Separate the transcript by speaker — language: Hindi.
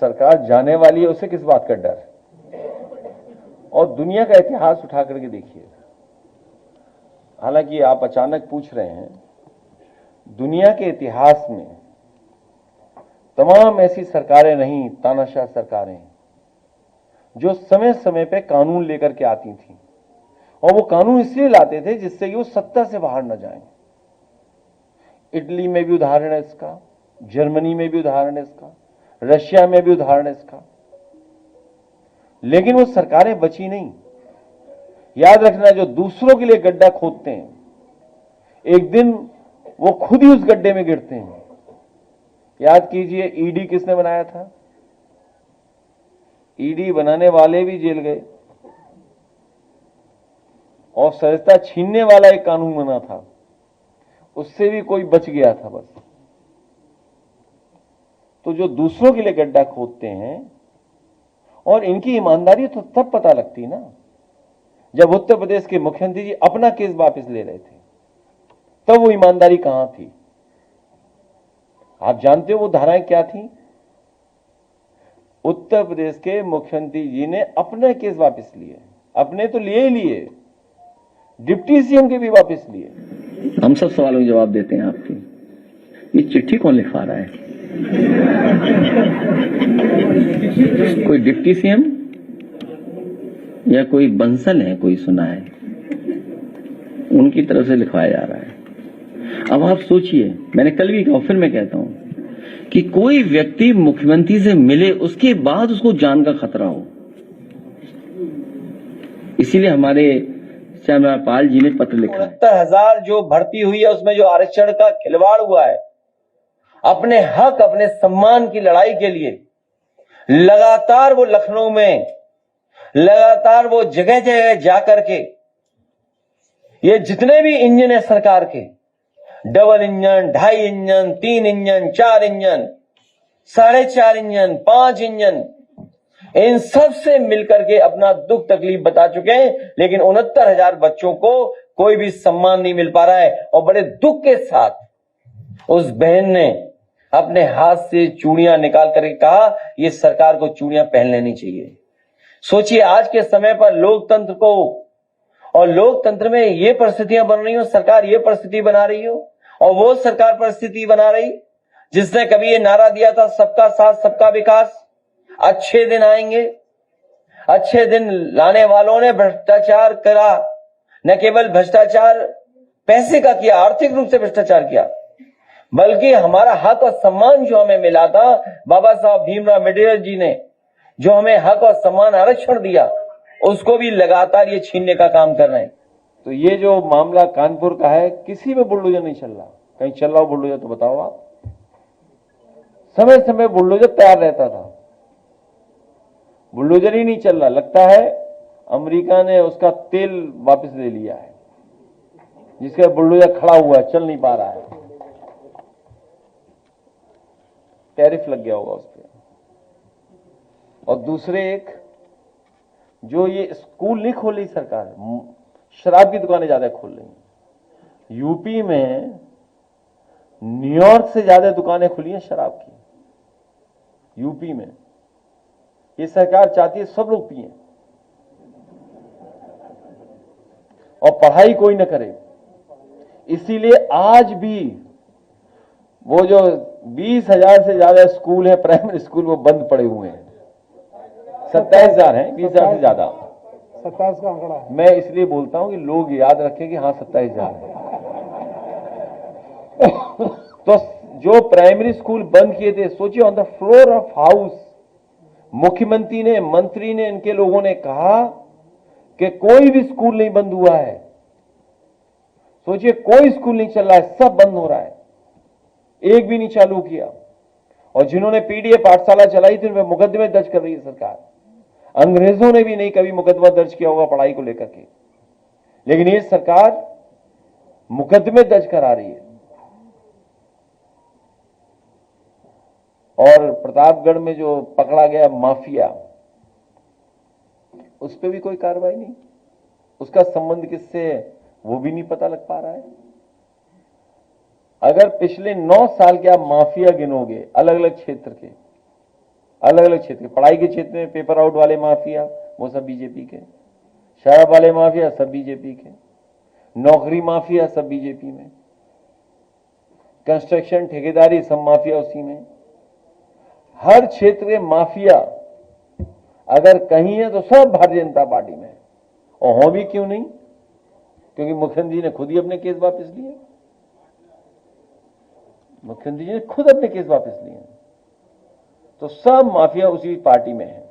Speaker 1: सरकार जाने वाली है, उसे किस बात का डर? और दुनिया का इतिहास उठा करके देखिए। हालांकि आप अचानक पूछ रहे हैं, दुनिया के इतिहास में तमाम ऐसी सरकारें नहीं, तानाशाह सरकारें, जो समय समय पे कानून लेकर के आती थी, और वो कानून इसलिए लाते थे जिससे कि वो सत्ता से बाहर न जाएं। इटली में भी उदाहरण है इसका, जर्मनी में भी उदाहरण है इसका, रशिया में भी उदाहरण है इसका। लेकिन वो सरकारें बची नहीं। याद रखना, जो दूसरों के लिए गड्ढा खोदते हैं, एक दिन वो खुद ही उस गड्ढे में गिरते हैं। याद कीजिए, ईडी किसने बनाया था? ईडी बनाने वाले भी जेल गए, और सदस्यता छीनने वाला एक कानून बना था, उससे भी कोई बच गया था बस। तो जो दूसरों के लिए गड्ढा खोदते हैं, और इनकी ईमानदारी तो तब पता लगती ना जब उत्तर प्रदेश के मुख्यमंत्री जी अपना केस वापस ले रहे थे, तब वो ईमानदारी कहां थी? आप जानते हो वो धाराएं क्या थी? उत्तर प्रदेश के मुख्यमंत्री जी ने अपने केस वापस लिए, अपने तो लिए ही लिए, डिप्टी सीएम के भी वापस लिए।
Speaker 2: हम सब सवालों के जवाब देते हैं आपके। ये चिट्ठी कौन लिखवा रहा है? कोई डिप्टी सीएम या कोई बंसल है, कोई सुना है, उनकी तरफ से लिखवाया जा रहा है। अब आप सोचिए, मैंने कल भी कहा, फिर मैं कहता हूं कि कोई व्यक्ति मुख्यमंत्री से मिले, उसके बाद उसको जान का खतरा हो। इसीलिए हमारे श्यामलाल जी ने पत्र लिखा है।
Speaker 3: 69,000 जो भर्ती हुई है, उसमें जो आरक्षण का खिलवाड़ हुआ है, अपने हक, अपने सम्मान की लड़ाई के लिए लगातार वो लखनऊ में, लगातार वो जगह जगह जाकर के, ये जितने भी इंजन है सरकार के, double engine, 2.5 engine, 3 engine, 4 engine, 4.5 engine, 5 engine, इन सब से मिलकर के अपना दुख तकलीफ बता चुके हैं। लेकिन 69,000 बच्चों को कोई भी सम्मान नहीं मिल पा रहा है। और बड़े दुख के साथ उस बहन ने अपने हाथ से चूड़ियां निकाल करके कहा, यह सरकार को चूड़ियां पहन लेनी चाहिए। सोचिए, आज के समय पर लोकतंत्र को, और लोकतंत्र में ये परिस्थितियां बन रही हो, सरकार ये परिस्थिति बना रही हो, और वो सरकार परिस्थिति बना रही जिसने कभी ये नारा दिया था, सबका साथ सबका विकास, अच्छे दिन आएंगे। अच्छे दिन लाने वालों ने भ्रष्टाचार करा। न केवल भ्रष्टाचार पैसे का किया, आर्थिक रूप से भ्रष्टाचार किया, बल्कि हमारा हक और सम्मान जो हमें मिला था, बाबा साहब भीमराव अम्बेडकर जी ने जो हमें हक और सम्मान आरक्षण दिया, उसको भी लगातार ये छीनने का काम कर रहे हैं।
Speaker 1: तो ये जो मामला कानपुर का है, किसी में बुलडोजर नहीं चल रहा। कहीं चल रहा हो बुलडोजर तो बताओ आप। समय समय बुलडोजर तैयार रहता था, बुलडोजर ही नहीं चल रहा। लगता है अमेरिका ने उसका तेल वापस ले लिया है, जिसका बुलडोजर खड़ा हुआ है, चल नहीं पा रहा है, टैरिफ लग गया होगा उस पर। और दूसरे एक, जो ये स्कूल नहीं खोल रही सरकार, शराब की दुकानें ज्यादा खोल रही। यूपी में न्यूयॉर्क से ज्यादा दुकानें खुली हैं शराब की, यूपी में। ये सरकार चाहती है सब लोग पिए और पढ़ाई कोई न करे। इसीलिए आज भी वो जो 20,000 से ज्यादा स्कूल है, प्राइमरी स्कूल, वो बंद पड़े हुए हैं। 27,000 हैं, 20,000 से ज्यादा।
Speaker 4: 27 का आंकड़ा है।
Speaker 1: मैं इसलिए बोलता हूं कि लोग याद रखें कि हाँ 27,000 है। तो जो प्राइमरी स्कूल बंद किए थे, सोचिए, on the floor of house मुख्यमंत्री ने, मंत्री ने, इनके लोगों ने कहा कि कोई भी स्कूल नहीं बंद हुआ है। सोचिए, कोई स्कूल नहीं चल रहा है, सब बंद हो रहा है, एक भी नहीं चालू किया। और जिन्होंने पीडीए पाठशाला चलाई थी, उनमें मुकदमे दर्ज कर रही है सरकार। अंग्रेजों ने भी नहीं कभी मुकदमा दर्ज किया होगा पढ़ाई को लेकर के, लेकिन ये सरकार मुकदमे दर्ज करा रही है। और प्रतापगढ़ में जो पकड़ा गया माफिया, उस पर भी कोई कार्रवाई नहीं। उसका संबंध किससे है वो भी नहीं पता लग पा रहा है। अगर पिछले 9 साल के आप माफिया गिनोगे अलग अलग क्षेत्र के, अलग अलग क्षेत्र, पढ़ाई के क्षेत्र में पेपर आउट वाले माफिया वो सब बीजेपी के, शराब वाले माफिया सब बीजेपी के, नौकरी माफिया सब बीजेपी में, कंस्ट्रक्शन ठेकेदारी सब माफिया उसी में। हर क्षेत्र के माफिया अगर कहीं है तो सब भारतीय जनता पार्टी में है। और हों भी क्यों नहीं, क्योंकि मुख्यमंत्री जी ने खुद ही अपने केस वापस लिए, मुख्यमंत्री जी ने खुद अपने केस वापस लिए, तो सब माफिया उसी पार्टी में है।